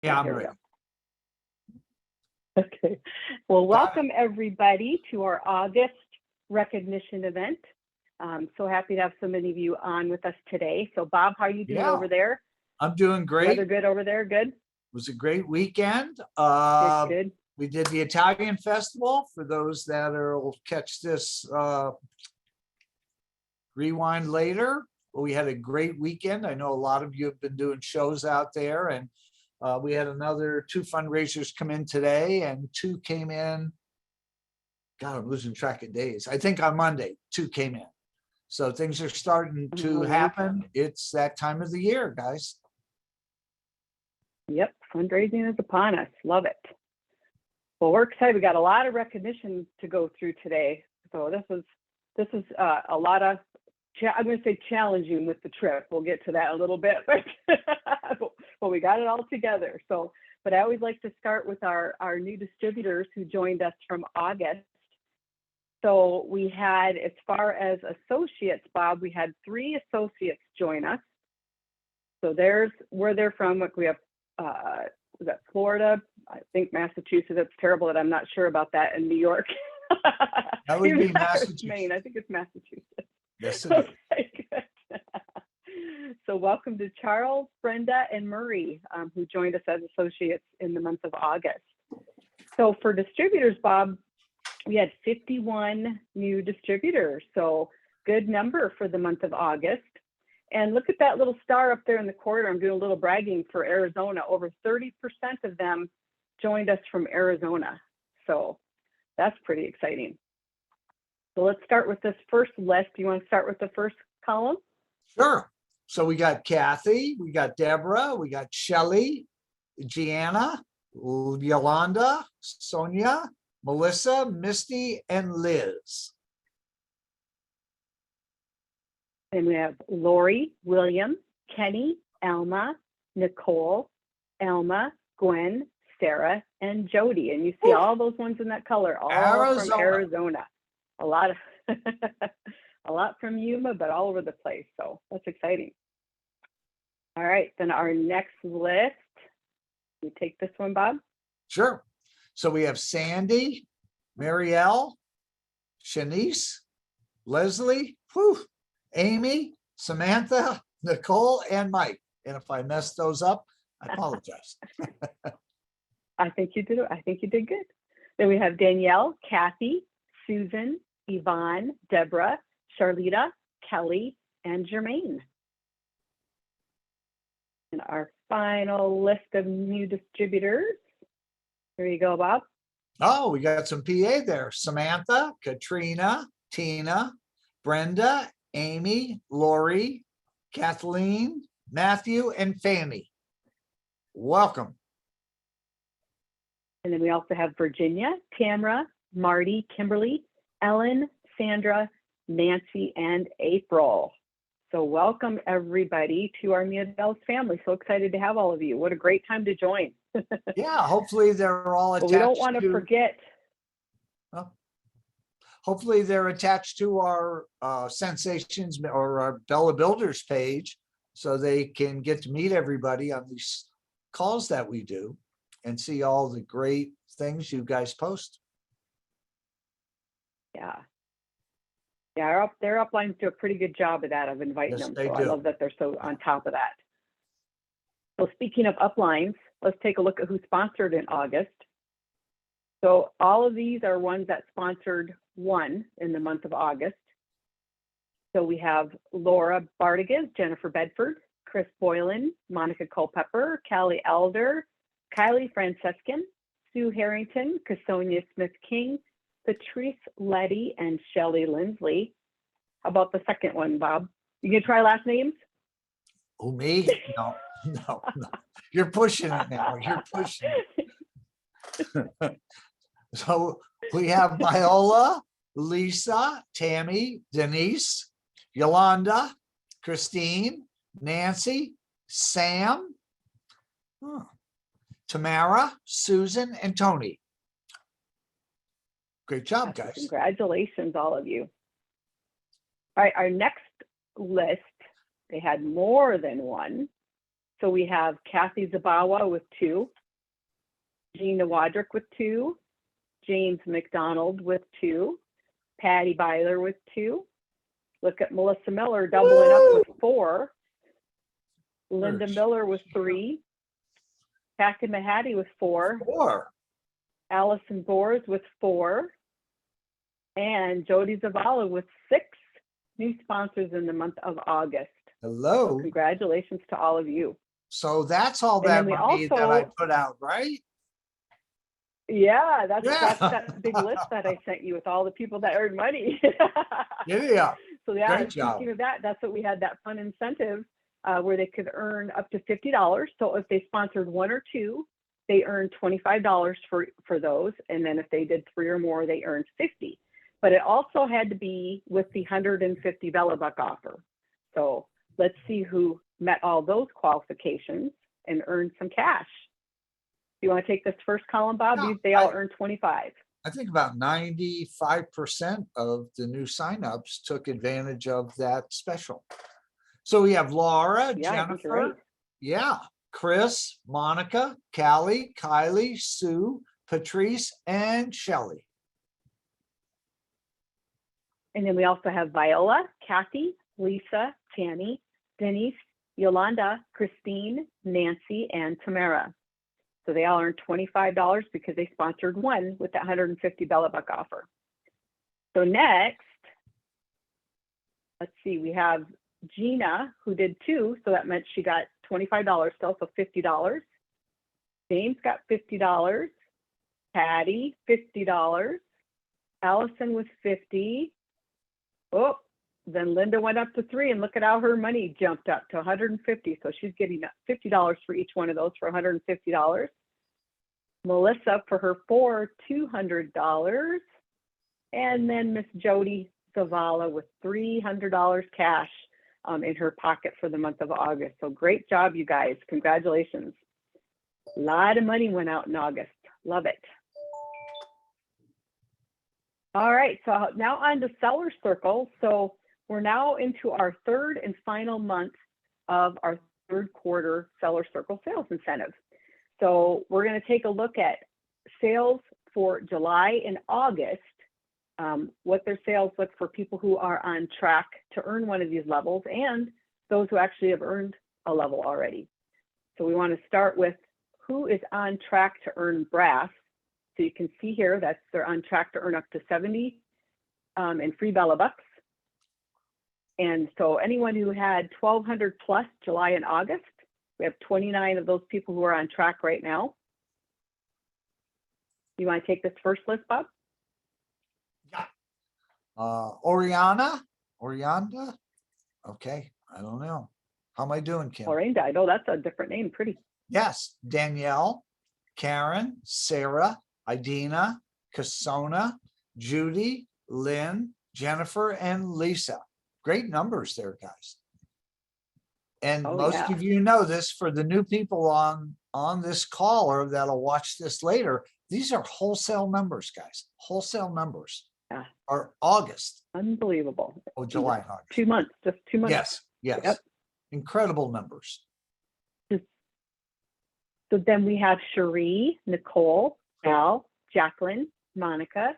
Yeah, I'm Here we ready. go. Okay. Well, Got it. welcome everybody to our August recognition event. So happy to have so many of you on with us today. So Bob, how are you doing Yeah, over there? I'm doing great. Weather It good over there? Good? was a great weekend. Good. We did the Italian festival. For those that will catch this rewind later, we had a great weekend. I know a lot of you have been doing shows out there, and we had another 2 fundraisers come in today, and 2 came in. God, I'm losing track of days. I think on Monday, 2 came in. So things are starting to happen. It's that time of the year, guys. Yep, fundraising is upon us. Love it. Well, we're excited. We got a lot of recognition to go through today. So this is a lot of, I'm going to say challenging with the trip. We'll get to that a little bit, but we got it all together. So, but I always like to start with our new distributors who joined us from August. So we had, as far as associates, Bob, we had 3 associates join us. So there's where they're from. We have, was that Florida? I think Massachusetts. That's terrible that I'm not sure about that. In New York. That would be Massachusetts. Maine. I think it's Massachusetts. Yes, it is. Okay, good. So welcome to Charles, Brenda, and Murray, who joined us as associates in the month of August. So for distributors, Bob, we had 51 new distributors. So good number for the month of August. And look at that little star up there in the corner. I'm doing a little bragging for Arizona. Over 30% of them joined us from Arizona. So that's pretty exciting. So let's start with this first list. Do you want to start with the first column? Sure. So we got Kathy, we got Deborah, we got Shelley, Gianna, Yolanda, Sonia, Melissa, Misty, and Liz. And we have Lori, William, Kenny, Alma, Nicole, Elma, Gwen, Sarah, and Jody. And you see all those ones in that color, all from Arizona. A lot of a lot from Yuma, but all over the place. So that's exciting. All right, then our next list. You take this one, Bob? Sure. So we have Sandy, Marielle, Shanice, Leslie, Amy, Samantha, Nicole, and Mike. And if I messed those up, I apologize. I think you did. I think you did good. Then we have Danielle, Kathy, Susan, Yvonne, Deborah, Charlita, Kelly, and Jermaine. And our final list of new distributors. Here you go, Bob. Oh, we got some PA there. Samantha, Katrina, Tina, Brenda, Amy, Lori, Kathleen, Matthew, and Fanny. Welcome. And then we also have Virginia, Tamara, Marty, Kimberly, Ellen, Sandra, Nancy, and April. So welcome everybody to our Mia Bells family. So excited to have all of you. What a great time to join. Yeah, hopefully they're all attached. Well, we don't want to forget. Hopefully they're attached to our Sensations or our Bella Builders page, so they can get to meet everybody on these calls that we do and see all the great things you guys post. Yeah. Yeah, their uplines do a pretty good job of that, of inviting them. So I love that they're so on top of that. So speaking of uplines, let's take a look at who sponsored in August. So all of these are ones that sponsored one in the month of August. So we have Laura Bartigas, Jennifer Bedford, Chris Boylan, Monica Culpepper, Callie Elder, Kylie Francescan, Sue Harrington, Casonia Smith-King, Patrice Letty, and Shelley Lindsley. How about the second one, Bob? You gonna try last names? Oh, me? No. You're pushing it now. You're pushing it. So we have Viola, Lisa, Tammy, Denise, Yolanda, Christine, Nancy, Sam, Tamara, Susan, and Tony. Great job, guys. Congratulations, all of you. All right, our next list, they had more than one. So we have Kathy Zabawa with 2, Gina Wadrick with 2, James McDonald with 2, Patty Byler with 2. Look at Melissa Miller doubling up with 4, Linda Miller with 3, Kathy Mahady with 4, 4. Allison Bors with 4, and Jody Zavala with 6 new sponsors in the month of August. Hello. Congratulations to all of you. So that's all And that then we money that I also- put out, right? Yeah, that's Yeah. that big list that I sent you with all the people that earned money. Yeah. So yeah, Great job. speaking of that, that's what we had, that fun incentive where they could earn up to $50. So if they sponsored 1 or 2, they earned $25 for those. And then if they did 3 or more, they earned $50. But it also had to be with the $150 Buck offer. So let's see who met all those qualifications and earned some cash. You want to take this first column, Bob? Yeah, They all earned 25. I think about 95% of the new signups took advantage of that special. So we have Laura, Yeah, I think you're Jennifer, right. yeah, Chris, Monica, Callie, Kylie, Sue, Patrice, and Shelley. And then we also have Viola, Kathy, Lisa, Tammy, Denise, Yolanda, Christine, Nancy, and Tamara. So they all earned $25 because they sponsored 1 with that $150 Buck offer. So next, let's see, we have Gina, who did 2, so that meant she got $25 still, so $50. James got $50. Patty, $50. Allison was $50. Oh, then Linda went up to 3, and look at how her money jumped up to $150. So she's getting $50 for each one of those for $150. Melissa for her 4, $200. And then Miss Jody Zavala with $300 cash in her pocket for the month of August. So great job, you guys. Congratulations. A lot of money went out in August. Love it. All right, so now on to Seller Circle. So we're now into our 3rd and final month of our 3rd quarter Seller Circle sales incentive. So we're going to take a look at sales for July and August, what their sales look for people who are on track to earn one of these levels and those who actually have earned a level already. So we want to start with who is on track to earn brass. So you can see here that they're on track to earn up to 70 in free Bucks. And so anyone who had 1,200 plus July and August, we have 29 of those people who are on track right now. You want to take this first list, Bob? Yeah. Orianda? Okay, I don't know. How am I doing, Kim? Orinda, I know that's a different name, pretty. Yes, Danielle, Karen, Sarah, Idina, Cassona, Judy, Lynn, Jennifer, and Lisa. Great numbers there, guys. And most of you know this. For the new people on this call or that'll watch this later, these are wholesale numbers, guys. Wholesale numbers are August. Unbelievable. Oh, July and August. 2 months, just 2 months. Yes, yes. Yep. Incredible numbers. So then we have Cherie, Nicole, Al, Jacqueline, Monica,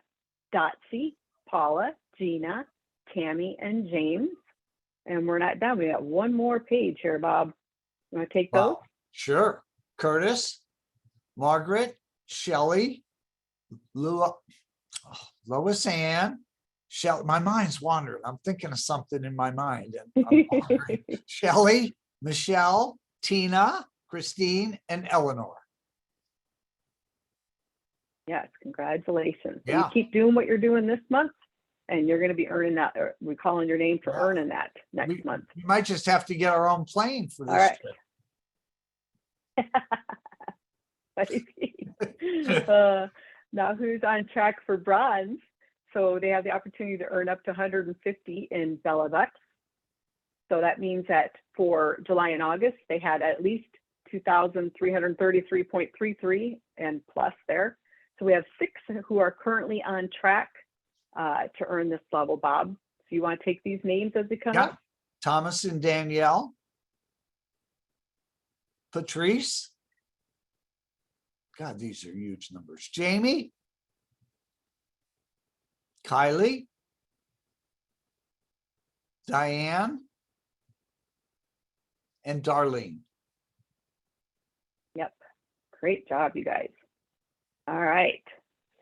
Dotsie, Paula, Gina, Tammy, and James. And we're not done. We got one more page here, Bob. You want to take those? Sure. Curtis, Margaret, Shelley, Lois Ann, Shelley. My mind's wandering. I'm thinking of something in my mind. And I'm wandering. Shelley, Michelle, Tina, Christine, and Eleanor. Yes, congratulations. Yeah. You keep doing what you're doing this month, and you're going to be earning that. Or we're calling your name for earning that next month. We might just have to get our own plane for this All right. trip. Now who's on track for bronze? So they have the opportunity to earn up to 150 in Bucks. So that means that for July and August, they had at least 2,333.33 and plus there. So we have 6 who are currently on track to earn this level, Bob. So you want to take these names as they come up? Thomas and Danielle. Patrice. God, these are huge numbers. Jamie. Kylie. Diane. And Darlene. Yep. Great job, you guys. All right.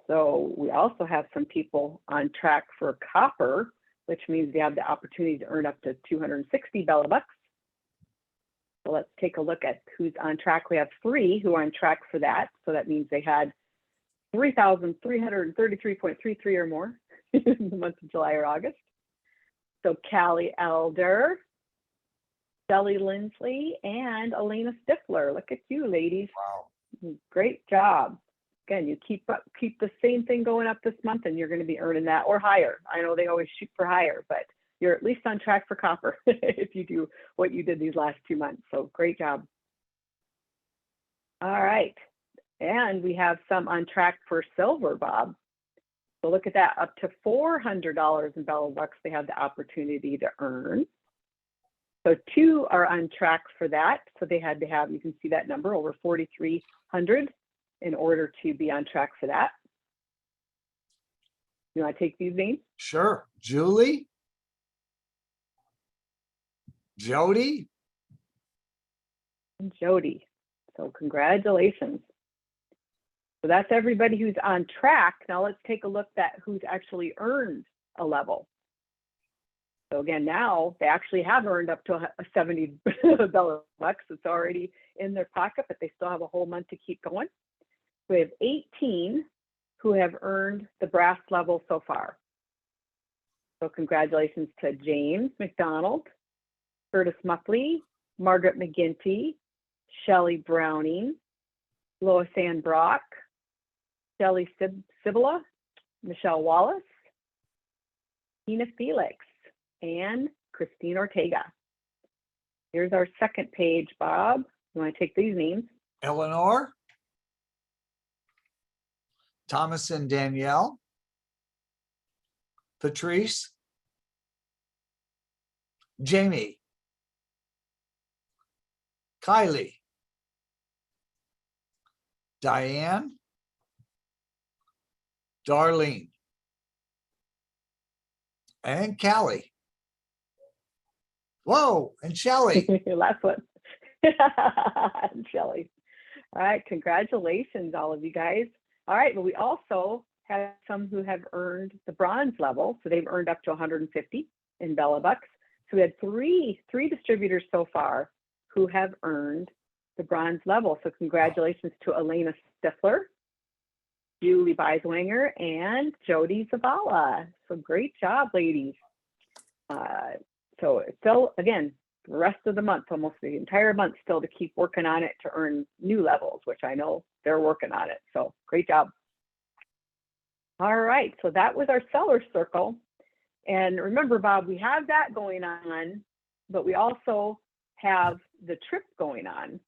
So we also have some people on track for copper, which means they have the opportunity to earn up to 260 Bella Bucks. So let's take a look at who's on track. We have 3 who are on track for that. So that means they had 3,333.33 or more in the month of July or August. So Callie Elder, Shelly Lindsley, and Elena Stifler. Look at you, ladies. Wow. Great job. Again, you keep the same thing going up this month and you're going to be earning that or higher. I know they always shoot for higher, but you're at least on track for copper if you do what you did these last 2 months. So great job. All right. And we have some on track for silver, Bob. So look at that, up to $400 in Bella Bucks they have the opportunity to earn. So 2 are on track for that. So they had to have, you can see that number, over 4,300 in order to be on track for that. You want to take these names? Sure. Julie. Jody. And Jody. So congratulations. So that's everybody who's on track. Now let's take a look at who's actually earned a level. So again, now they actually have earned up to a 70 Bella Bucks. It's already in their pocket, but they still have a whole month to keep going. We have 18 who have earned the brass level so far. So congratulations to James McDonald, Curtis Muckley, Margaret McGinty, Shelley Browning, Lois Ann Brock, Shelley Sibila, Michelle Wallace, Tina Felix, and Christine Ortega. Here's our second page, Bob. You want to take these names? Eleanor. Thomas and Danielle. Patrice. Jamie. Kylie. Diane. Darlene. And Callie. Whoa, and Shelley. Last one. And Shelley. All right, congratulations, all of you guys. All right, but we also have some who have earned the bronze level. So they've earned up to 150 in Bella Bucks. So we had three distributors so far who have earned the bronze level. So congratulations to Elena Stifler, Julie Beiswanger, and Jody Zavala. So great job, ladies. So it's still, again, the rest of the month, almost the entire month still to keep working on it to earn new levels, which I know they're working on it. So great job. All right, so that was our seller circle. And remember, Bob, we have that going on, but we also have the trip going on.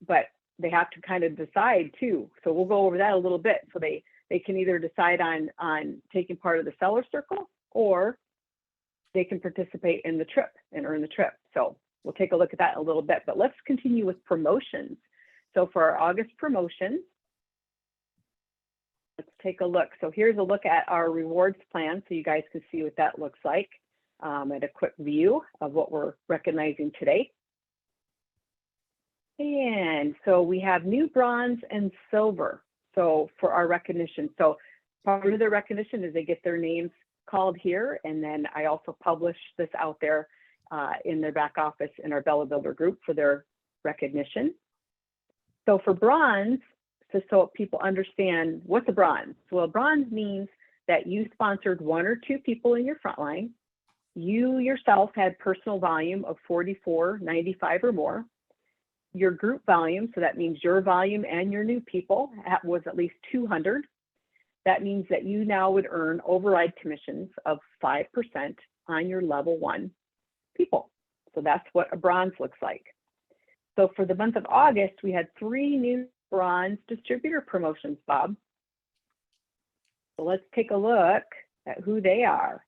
But they have to kind of decide too. So we'll go over that a little bit. So they can either decide on taking part of the seller circle, or they can participate in the trip and earn the trip. So we'll take a look at that in a little bit, but let's continue with promotions. So for our August promotions, let's take a look. So here's a look at our rewards plan, so you guys can see what that looks like at a quick view of what we're recognizing today. And so we have new bronze and silver. So for our recognition, so part of their recognition is they get their names called here, and then I also publish this out there in their back office in our Bella Builder group for their recognition. So for bronze, just so people understand what's a bronze. Well, bronze means that you sponsored 1 or 2 people in your front line. You yourself had personal volume of 44.95 or more. Your group volume, so that means your volume and your new people, was at least 200. That means that you now would earn override commissions of 5% on your level 1 people. So that's what a bronze looks like. So for the month of August, we had 3 new bronze distributor promotions, Bob. So let's take a look at who they are.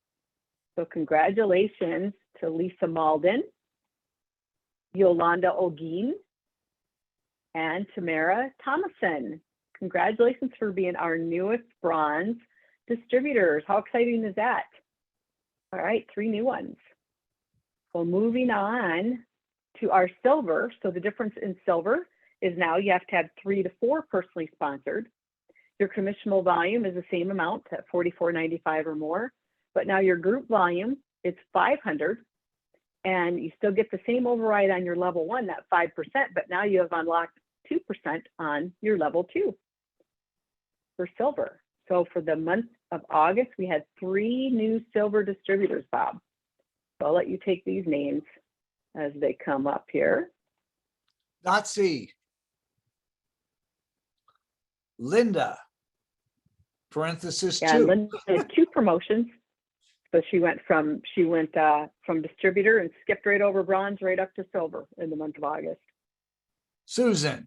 So congratulations to Lisa Malden, Yolanda Ogeen, and Tamara Thomason. Congratulations for being our newest bronze distributors. How exciting is that? All right, 3 new ones. Well, moving on to our silver. So the difference in silver is now you have to have 3 to 4 personally sponsored. Your commissionable volume is the same amount at $44.95 or more, but now your group volume is 500, and you still get the same override on your level 1, that 5%, but now you have unlocked 2% on your level 2 for silver. So for the month of August, we had 3 new silver distributors, Bob. So I'll let you take these names as they come up here. Dot C. Linda, parenthesis Yeah, 2. Linda did 2 promotions. So she went from distributor and skipped right over bronze right up to silver in the month of August. Susan.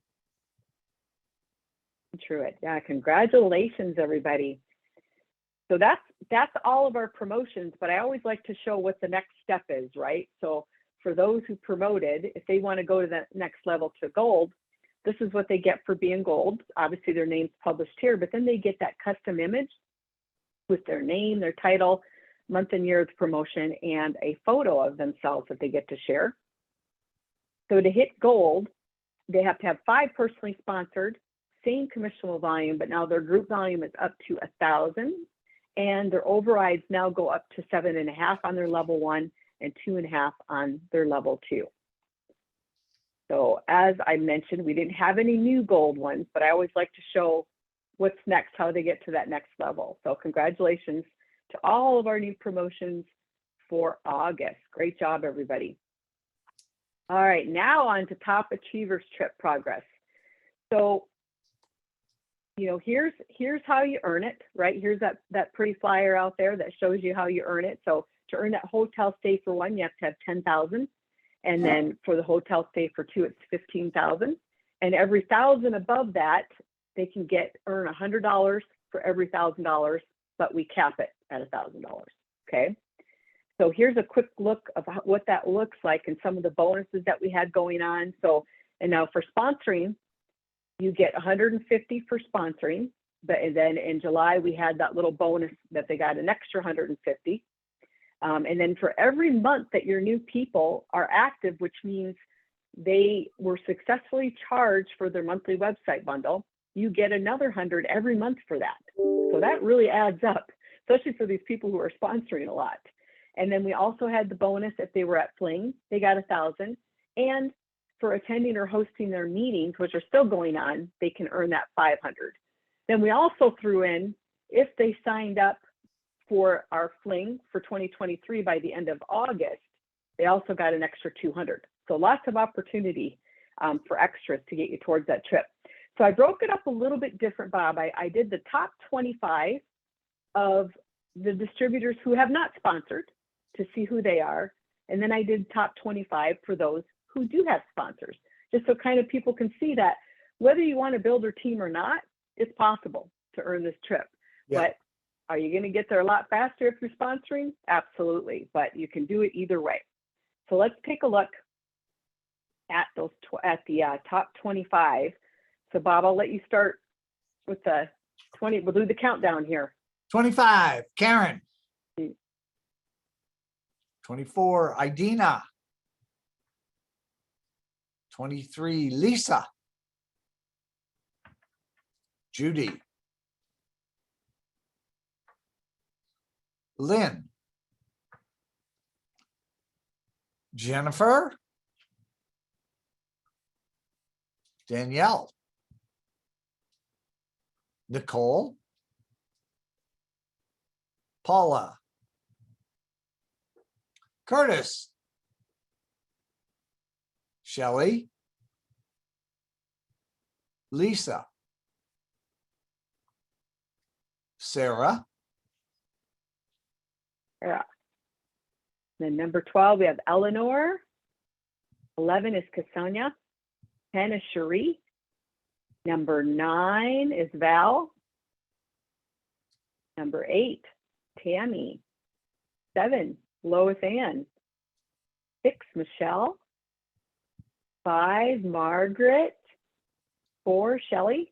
Truett. Yeah, congratulations, everybody. So that's all of our promotions, but I always like to show what the next step is, right? So for those who promoted, if they want to go to that next level to gold, this is what they get for being gold. Obviously their name's published here, but then they get that custom image with their name, their title, month and year of promotion, and a photo of themselves that they get to share. So to hit gold, they have to have 5 personally sponsored, same commissionable volume, but now their group volume is up to 1,000, and their overrides now go up to 7.5 on their level 1 and 2.5 on their level 2. So as I mentioned, we didn't have any new gold ones, but I always like to show what's next, how they get to that next level. So congratulations to all of our new promotions for August. Great job, everybody. All right, now on to Top Achievers Trip progress. So, you know, here's how you earn it, right? Here's that pretty flyer out there that shows you how you earn it. So to earn that hotel stay for 1, you have to have 10,000. And then for the hotel stay for 2, it's 15,000. And every 1,000 above that, they can earn $100 for every $1,000, but we cap it at $1,000, okay? So here's a quick look of what that looks like and some of the bonuses that we had going on. So, and now for sponsoring, you get 150 for sponsoring, but then in July, we had that little bonus that they got an extra 150. And then for every month that your new people are active, which means they were successfully charged for their monthly website bundle, you get another 100 every month for that. So that really adds up, especially for these people who are sponsoring a lot. And then we also had the bonus if they were at Fling, they got 1,000. And for attending or hosting their meetings, which are still going on, they can earn that 500. Then we also threw in, if they signed up for our Fling for 2023 by the end of August, they also got an extra 200. So lots of opportunity for extras to get you towards that trip. So I broke it up a little bit different, Bob. I did the top 25 of the distributors who have not sponsored to see who they are. And then I did top 25 for those who do have sponsors, just so kind of people can see that whether you want to build your team or not, it's possible to earn this trip. Yeah. But are you going to get there a lot faster if you're sponsoring? Absolutely, but you can do it either way. So let's take a look at those top 25. So Bob, I'll let you start with the 20. We'll do the countdown here. 25, Karen. 24, Idina. 23, Lisa. Judy. Lynn. Jennifer. Danielle. Nicole. Paula. Curtis. Shelley. Lisa. Sarah. Yeah. Then number 12, we have Eleanor. 11 is Casonia. 10 is Cherie. Number 9 is Val. Number 8, Tammy. 7, Lois Ann. 6, Michelle. 5, Margaret. 4, Shelley.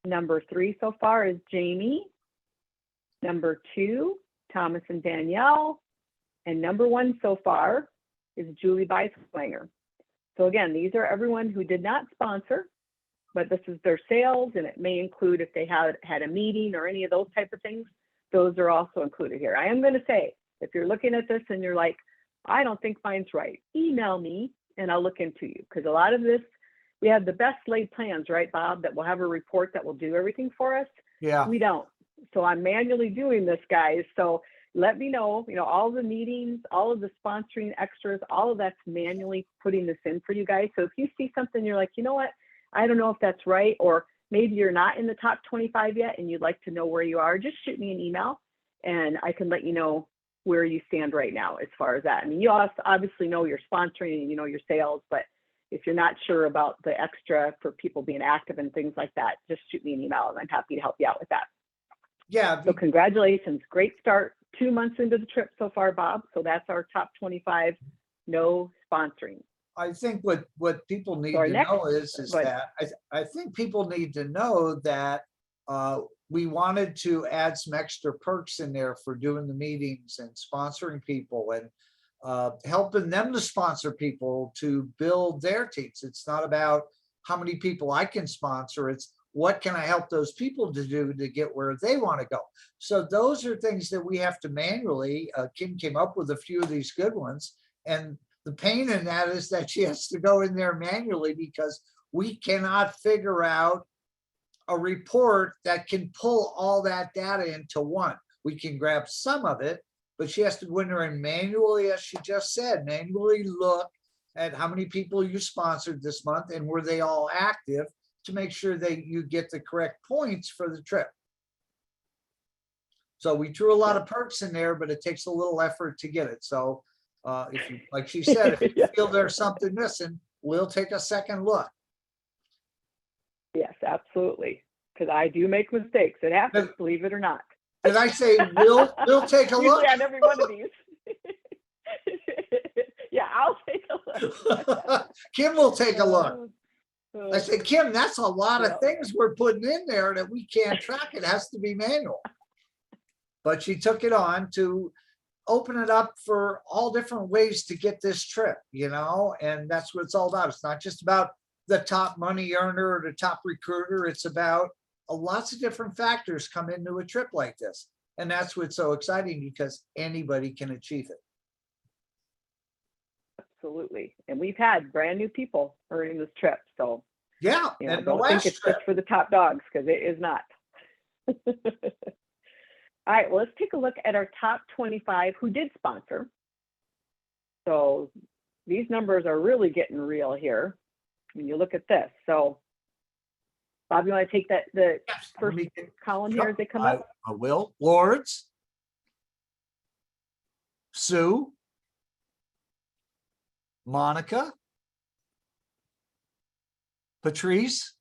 Number 3 so far is Jamie. Number 2, Thomas and Danielle. And number 1 so far is Julie Beiswanger. So again, these are everyone who did not sponsor, but this is their sales, and it may include if they had a meeting or any of those type of things, those are also included here. I am going to say, if you're looking at this and you're like, I don't think mine's right, email me and I'll look into you, because a lot of this, we have the best laid plans, right, Bob, that will have a report that will do everything for us. Yeah. We don't. So I'm manually doing this, guys. So let me know, all the meetings, all of the sponsoring extras, all of that's manually putting this in for you guys. So if you see something, you're like, you know what, I don't know if that's right, or maybe you're not in the top 25 yet and you'd like to know where you are, just shoot me an email and I can let you know where you stand right now as far as that. I mean, you also obviously know your sponsoring and you know your sales, but if you're not sure about the extra for people being active and things like that, just shoot me an email and I'm happy to help you out with that. Yeah. So congratulations, great start. 2 months into the trip so far, Bob. So that's our top 25, no sponsoring. I think what people need to know is that I think people need to know that we wanted to add some extra perks in there for doing the meetings and sponsoring people and helping them to sponsor people to build their teams. It's not about how many people I can sponsor. It's what can I help those people to do to get where they want to go. So those are things that we have to manually, Kim came up with a few of these good ones. And the pain in that is that she has to go in there manually because we cannot figure out a report that can pull all that data into one. We can grab some of it, but she has to go in there and manually, as she just said, manually look at how many people you sponsored this month and were they all active to make sure that you get the correct points for the trip. So we threw a lot of perks in there, but it takes a little effort to get it. So if you, like she said, if you feel there's something missing, we'll take a second look. Yes, absolutely. Because I do make mistakes. It happens, believe it or not. Did I say we'll take a look? On every one of these. Yeah, I'll take a look. Kim will take a look. I said, Kim, that's a lot of things we're putting in there that we can't track. It has to be manual. But she took it on to open it up for all different ways to get this trip, and that's what it's all about. It's not just about the top money earner or the top recruiter. It's about lots of different factors come into a trip like this. And that's what's so exciting because anybody can achieve it. Absolutely. And we've had brand new people earning this trip. So yeah, and don't think it's just for the top dogs, because it is not. All right, well, let's take a look at our top 25 who did sponsor. So these numbers are really getting real here when you look at this. So Bob, you want to take the first column here as they come up? I will. Lords, Sue, Monica, Patrice.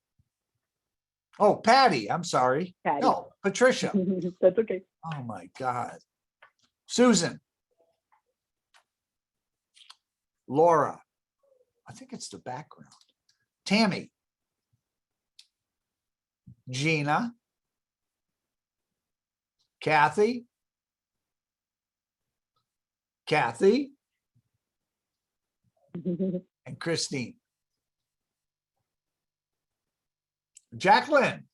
Oh, Patty. I'm sorry. Patty. No, Patricia. That's okay. Oh my God. Susan. Laura. I think it's the background. Tammy. Gina. Kathy. And Christine. Jacqueline,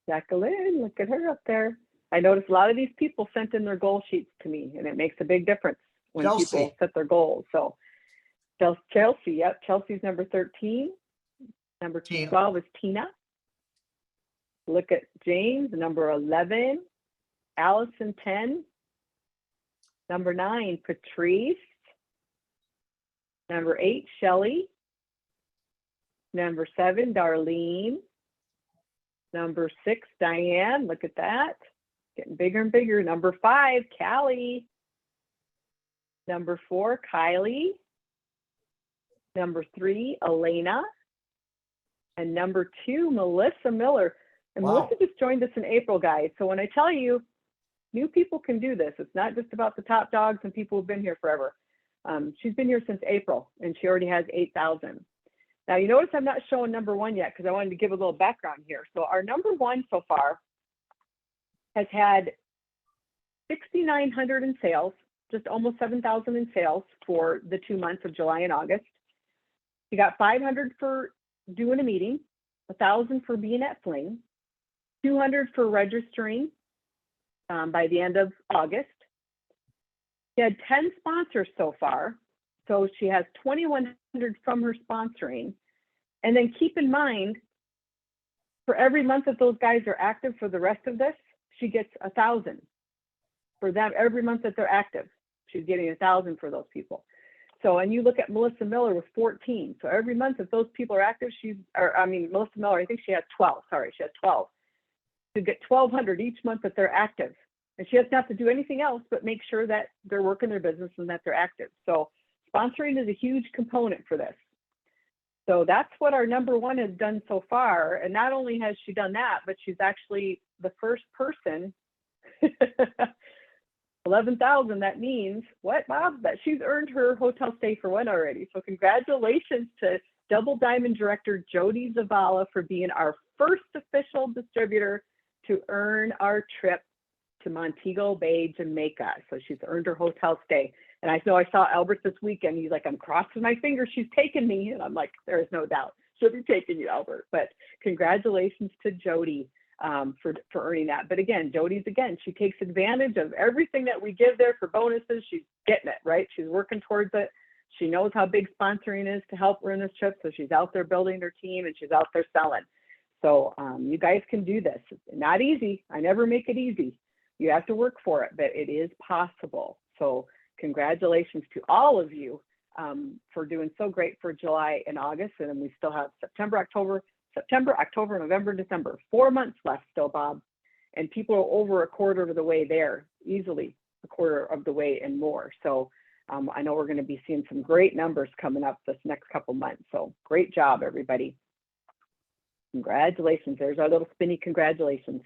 look at her up there. I noticed a lot of these people sent in their goal sheets to me, and it makes a big difference when people set their goals. So Chelsea, yep, Chelsea's number 13. Number 12 is Tina. Look at James, number 11. Allison, 10. Number 9, Patrice. Number 8, Shelley. Number 7, Darlene. Number 6, Diane. Look at that. Getting bigger and bigger. Number 5, Callie. Number 4, Kylie. Number 3, Elena. And number 2, Melissa Miller. And wow. Melissa just joined us in April, guys. So when I tell you, new people can do this. It's not just about the top dogs and people who've been here forever. She's been here since April and she already has 8,000. Now you notice I'm not showing number one yet because I wanted to give a little background here. So our number one so far has had 6,900 in sales, just almost 7,000 in sales for the 2 months of July and August. She got 500 for doing a meeting, 1,000 for being at Fling, 200 for registering by the end of August. She had 10 sponsors so far. So she has 2,100 from her sponsoring. And then keep in mind, for every month that those guys are active for the rest of this, she gets 1,000 for them. Every month that they're active, she's getting 1,000 for those people. So, and you look at Melissa Miller with 14. So every month that those people are active, Melissa Miller, I think she has 12. Sorry, she has 12. She get 1,200 each month that they're active. And she doesn't have to do anything else but make sure that they're working their business and that they're active. So sponsoring is a huge component for this. So that's what our number one has done so far. And not only has she done that, but she's actually the first person, 11,000. That means what, Bob? That she's earned her hotel stay for one already. So congratulations to Double Diamond Director Jody Zavala for being our first official distributor to earn our trip to Montego Bay, Jamaica. So she's earned her hotel stay. And I know I saw Albert this weekend. He's like, I'm crossing my fingers. She's taking me. And I'm like, there is no doubt. She'll be taking you, Albert. But congratulations to Jody for earning that. But again, she takes advantage of everything that we give there for bonuses. She's getting it, right? She's working towards it. She knows how big sponsoring is to help her in this trip. So she's out there building her team and she's out there selling. So you guys can do this. It's not easy. I never make it easy. You have to work for it, but it is possible. So congratulations to all of you for doing so great for July and August. And then we still have September, October, November, December, 4 months left still, Bob. And people are over a quarter of the way there, easily a quarter of the way and more. So I know we're going to be seeing some great numbers coming up this next couple months. So great job, everybody. Congratulations. There's our little spinny congratulations.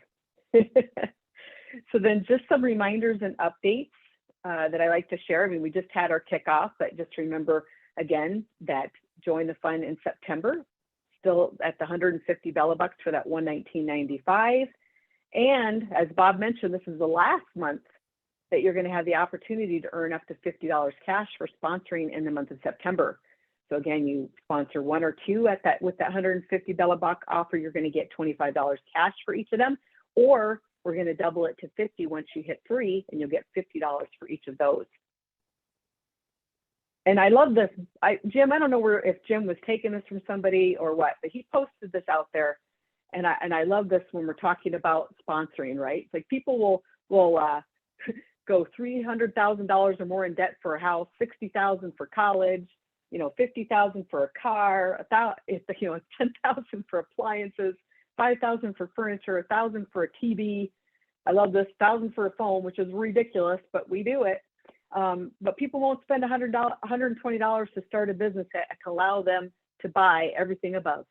So then just some reminders and updates that I like to share. I mean, we just had our kickoff, but just remember again that join the fun in September, still at the $150 bucks for that $119.95. And as Bob mentioned, this is the last month that you're going to have the opportunity to earn up to $50 cash for sponsoring in the month of September. So again, you sponsor one or two at that with that $150 buck offer, you're going to get $25 cash for each of them, or we're going to double it to 50 once you hit 3, and you'll get $50 for each of those. And I love this. Jim, I don't know if Jim was taking this from somebody or what, but he posted this out there. And I love this when we're talking about sponsoring, right? It's like people will go $300,000 or more in debt for a house, $60,000 for college, $50,000 for a car, $10,000 for appliances, $5,000 for furniture, $1,000 for a TV. I love this, $1,000 for a phone, which is ridiculous, but we do it. But people won't spend $120 to start a business that can allow them to buy everything above.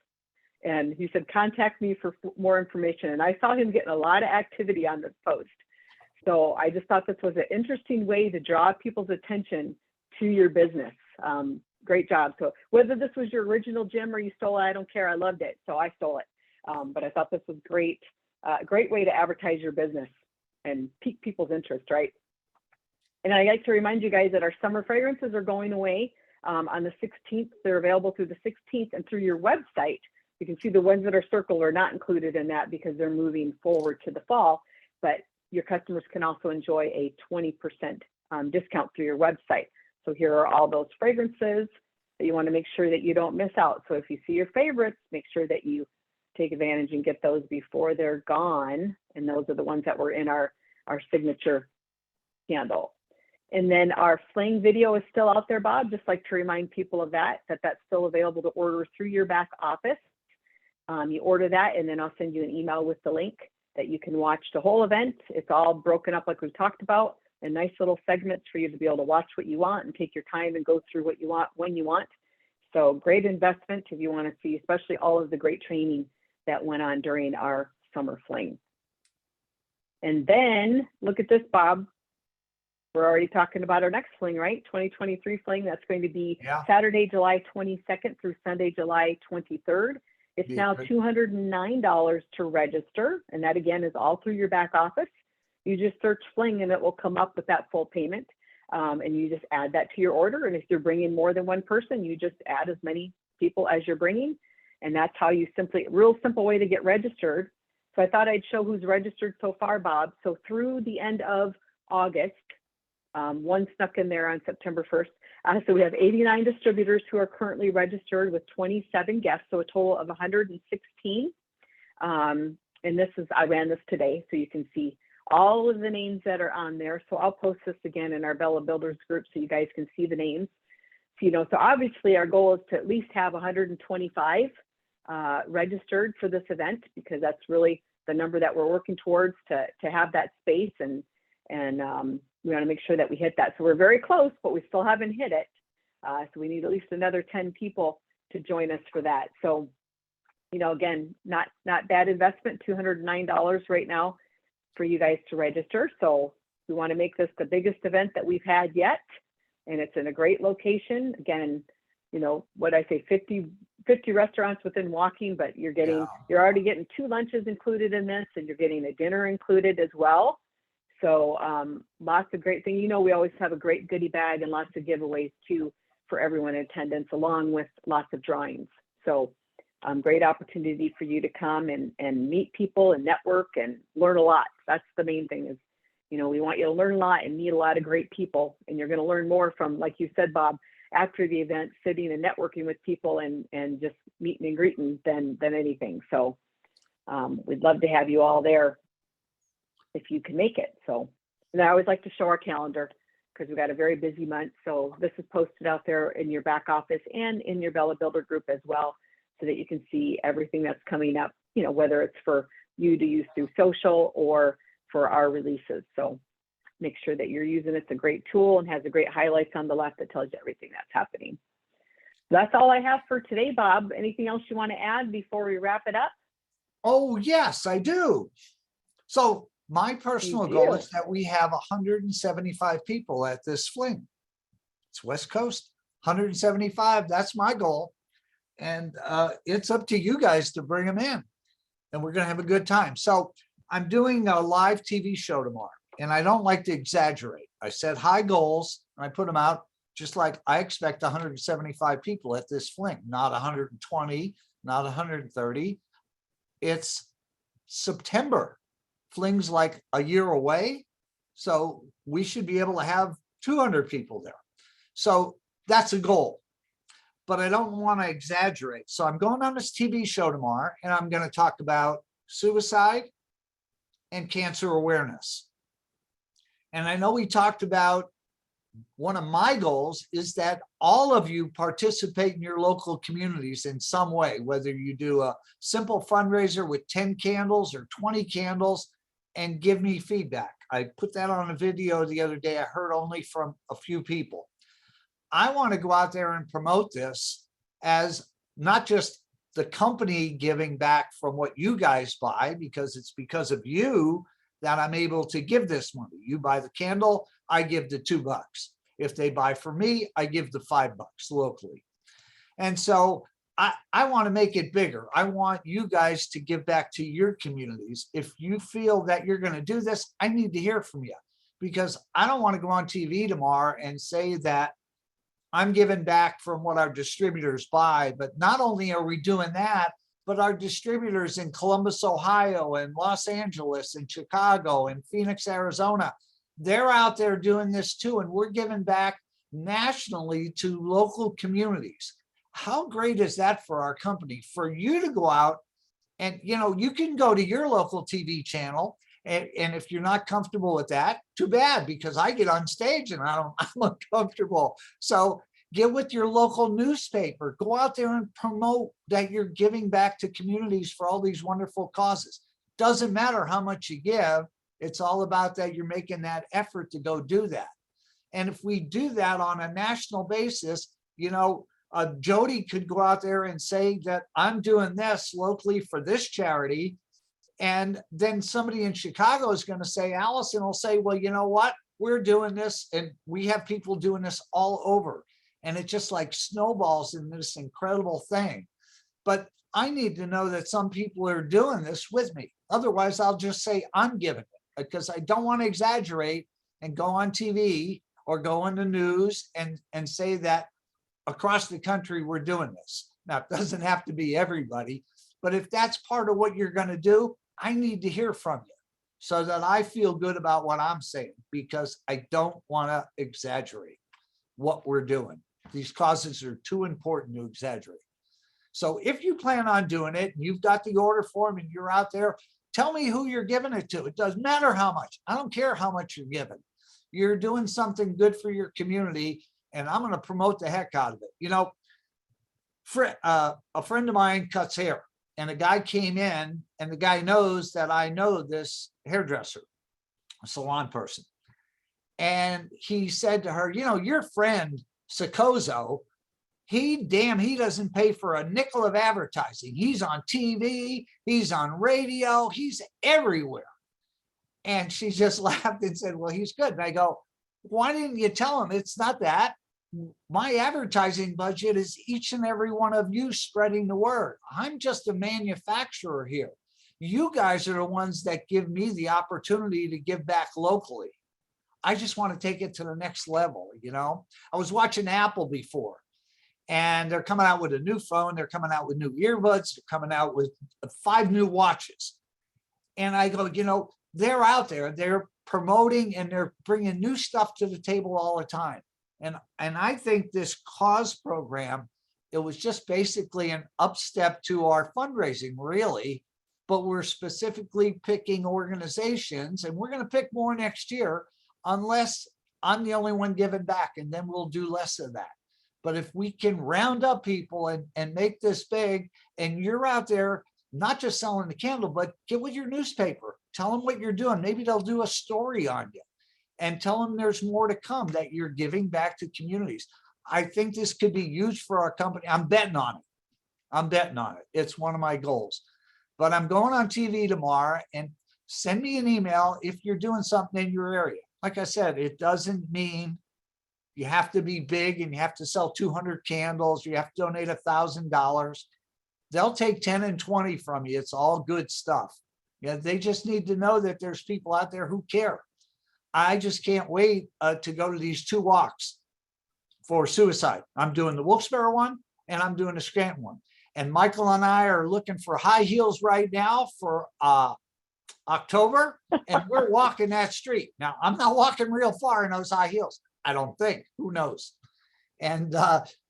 And he said, contact me for more information. And I saw him getting a lot of activity on this post. So I just thought this was an interesting way to draw people's attention to your business. Great job. So whether this was your original, Jim, or you stole it, I don't care. I loved it. So I stole it. But I thought this was great, great way to advertise your business and pique people's interest, right? And I like to remind you guys that our summer fragrances are going away on the 16th. They're available through the 16th, and through your website, you can see the ones that are circled are not included in that because they're moving forward to the fall. But your customers can also enjoy a 20% discount through your website. So here are all those fragrances that you want to make sure that you don't miss out. So if you see your favorites, make sure that you take advantage and get those before they're gone. And those are the ones that were in our signature candle. And then our Fling video is still out there, Bob. Just like to remind people of that's still available to order through your back office. You order that, and then I'll send you an email with the link that you can watch the whole event. It's all broken up like we've talked about, and nice little segments for you to be able to watch what you want and take your time and go through what you want when you want. So great investment if you want to see, especially all of the great training that went on during our summer fling. And then look at this, Bob. we're already talking about our next fling, right? 2023 fling. That's going to be Yeah. Saturday, July 22nd through Sunday, July 23rd. It's Be now great. $209 to register. And that again is all through your back office. You just search fling and it will come up with that full payment. And you just add that to your order. And if you're bringing more than one person, you just add as many people as you're bringing. And that's how you real simple way to get registered. So I thought I'd show who's registered so far, Bob. So through the end of August, one snuck in there on September 1st. So we have 89 distributors who are currently registered with 27 guests, so a total of 116. And I ran this today, so you can see all of the names that are on there. So I'll post this again in our Bella Builders group so you guys can see the names. So, so obviously our goal is to at least have 125 registered for this event, because that's really the number that we're working towards to have that space, and we want to make sure that we hit that. So we're very close, but we still haven't hit it. So we need at least another 10 people to join us for that. So, again, not bad investment, $209 right now for you guys to register. So we want to make this the biggest event that we've had yet. And it's in a great location. Again, what I say, 50 restaurants within walking, but you're already getting 2 lunches included in this, and you're getting a dinner included as well. So lots of great things. We always have a great goodie bag and lots of giveaways too for everyone in attendance, along with lots of drawings. So great opportunity for you to come and meet people and network and learn a lot. That's the main thing is, we want you to learn a lot and meet a lot of great people. And you're going to learn more from, like you said, Bob, after the event, sitting and networking with people and just meeting and greeting than anything. So we'd love to have you all there if you can make it. So, and I always like to show our calendar because we've got a very busy month. So this is posted out there in your back office and in your Bella Builder group as well, so that you can see everything that's coming up, whether it's for you to use through social or for our releases. So make sure that you're using it. It's a great tool and has a great highlights on the left that tells you everything that's happening. That's all I have for today, Bob. Anything else you want to add before we wrap it up? Oh, yes, I do. So my personal goal is that we have 175 people at this fling. It's West Coast, 175. That's my goal. And it's up to you guys to bring them in. And we're going to have a good time. So I'm doing a live TV show tomorrow. And I don't like to exaggerate. I set high goals and I put them out just like I expect 175 people at this fling, not 120, not 130. It's September. Fling's like a year away. So we should be able to have 200 people there. So that's a goal. But I don't want to exaggerate. So I'm going on this TV show tomorrow and I'm going to talk about suicide and cancer awareness. And I know we talked about one of my goals is that all of you participate in your local communities in some way, whether you do a simple fundraiser with 10 candles or 20 candles, and give me feedback. I put that on a video the other day. I heard only from a few people. I want to go out there and promote this as not just the company giving back from what you guys buy, because it's because of you that I'm able to give this money. You buy the candle, I give the $2. If they buy from me, I give the $5 locally. And so I want to make it bigger. I want you guys to give back to your communities. If you feel that you're going to do this, I need to hear from you, because I don't want to go on TV tomorrow and say that I'm giving back from what our distributors buy. But not only are we doing that, but our distributors in Columbus, Ohio, and Los Angeles, and Chicago, and Phoenix, Arizona, they're out there doing this too. And we're giving back nationally to local communities. How great is that for our company? For you to go out and, you can go to your local TV channel. And if you're not comfortable with that, too bad, because I get on stage and I'm uncomfortable. So get with your local newspaper, go out there and promote that you're giving back to communities for all these wonderful causes. Doesn't matter how much you give. It's all about that you're making that effort to go do that. And if we do that on a national basis, Jody could go out there and say that I'm doing this locally for this charity. And then somebody in Chicago is going to say, Allison will say, well, you know what? we're doing this, and we have people doing this all over. And it just like snowballs in this incredible thing. But I need to know that some people are doing this with me. Otherwise, I'll just say I'm giving it, because I don't want to exaggerate and go on TV or go on the news and say that across the country we're doing this. Now, it doesn't have to be everybody, but if that's part of what you're going to do, I need to hear from you so that I feel good about what I'm saying, because I don't want to exaggerate what we're doing. These causes are too important to exaggerate. So if you plan on doing it, and you've got the order form and you're out there, tell me who you're giving it to. It doesn't matter how much. I don't care how much you're giving. You're doing something good for your community, and I'm going to promote the heck out of it. You know, a friend of mine cuts hair, and a guy came in, and the guy knows that I know this hairdresser, a salon person. And he said to her, you know, your friend Sikozo, he doesn't pay for a nickel of advertising. He's on TV, he's on radio, he's everywhere. And she just laughed and said, well, he's good. And I go, why didn't you tell him? It's not that. My advertising budget is each and every one of you spreading the word. I'm just a manufacturer here. You guys are the ones that give me the opportunity to give back locally. I just want to take it to the next level. You know, I was watching Apple before, and they're coming out with a new phone. They're coming out with new earbuds. They're coming out with 5 new watches. And I go, you know, they're out there, they're promoting, and they're bringing new stuff to the table all the time. And I think this cause program, it was just basically an upstep to our fundraising, really. But we're specifically picking organizations, and we're going to pick more next year, unless I'm the only one giving back, and then we'll do less of that. But if we can round up people and make this big, and you're out there not just selling the candle, but get with your newspaper, tell them what you're doing. Maybe they'll do a story on you, and tell them there's more to come, that you're giving back to communities. I think this could be huge for our company. I'm betting on it. I'm betting on it. It's one of my goals. But I'm going on TV tomorrow, and send me an email if you're doing something in your area. Like I said, it doesn't mean you have to be big and you have to sell 200 candles. You have to donate $1,000. They'll take 10 and 20 from you. It's all good stuff. Yeah, they just need to know that there's people out there who care. I just can't wait to go to these 2 walks for suicide. I'm doing the Wilkes-Barre one, and I'm doing the Scranton one. And Michael and I are looking for high heels right now for October, and we're walking that street. Now, I'm not walking real far in those high heels. I don't think. Who knows? And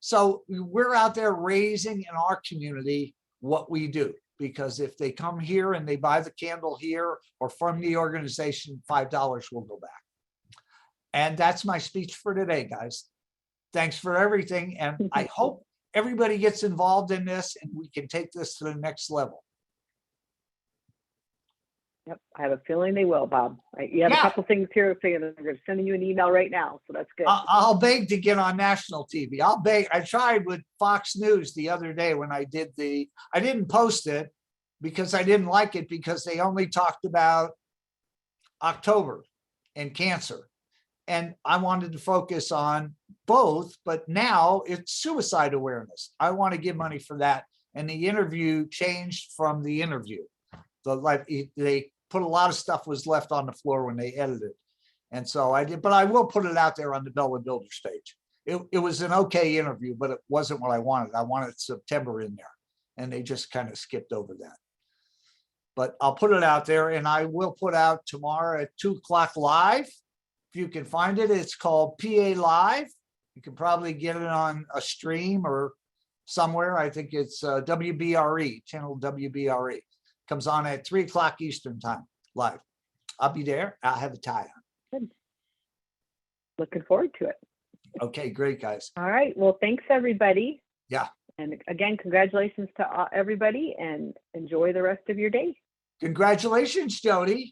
so we're out there raising in our community what we do, because if they come here and they buy the candle here or from the organization, $5 will go back. And that's my speech for today, guys. Thanks for everything. And I hope everybody gets involved in this, and we can take this to the next level. Yep, I have a feeling they will, Bob. You have a couple things here saying that they're sending you an email right now, so that's good. I'll beg to get on national TV. I'll beg. I tried with Fox News the other day when I did I didn't post it because I didn't like it, because they only talked about October and cancer. And I wanted to focus on both, but now it's suicide awareness. I want to give money for that. And the interview changed from the interview. They put a lot of stuff was left on the floor when they edited. And so I did, but I will put it out there on the Bellwood Builders page. It was an okay interview, but it wasn't what I wanted. I wanted September in there, and they just kind of skipped over that. But I'll put it out there, and I will put out tomorrow at 2:00 live. If you can find it, it's called PA Live. You can probably get it on a stream or somewhere. I think it's WBRE, channel WBRE. Comes on at 3:00 Eastern time live. I'll be there. I'll have a tie on. Good. Looking forward to it. Okay, great, guys. All right. Well, thanks, everybody. Yeah. And again, congratulations to everybody, and enjoy the rest of your day. Congratulations, Jody.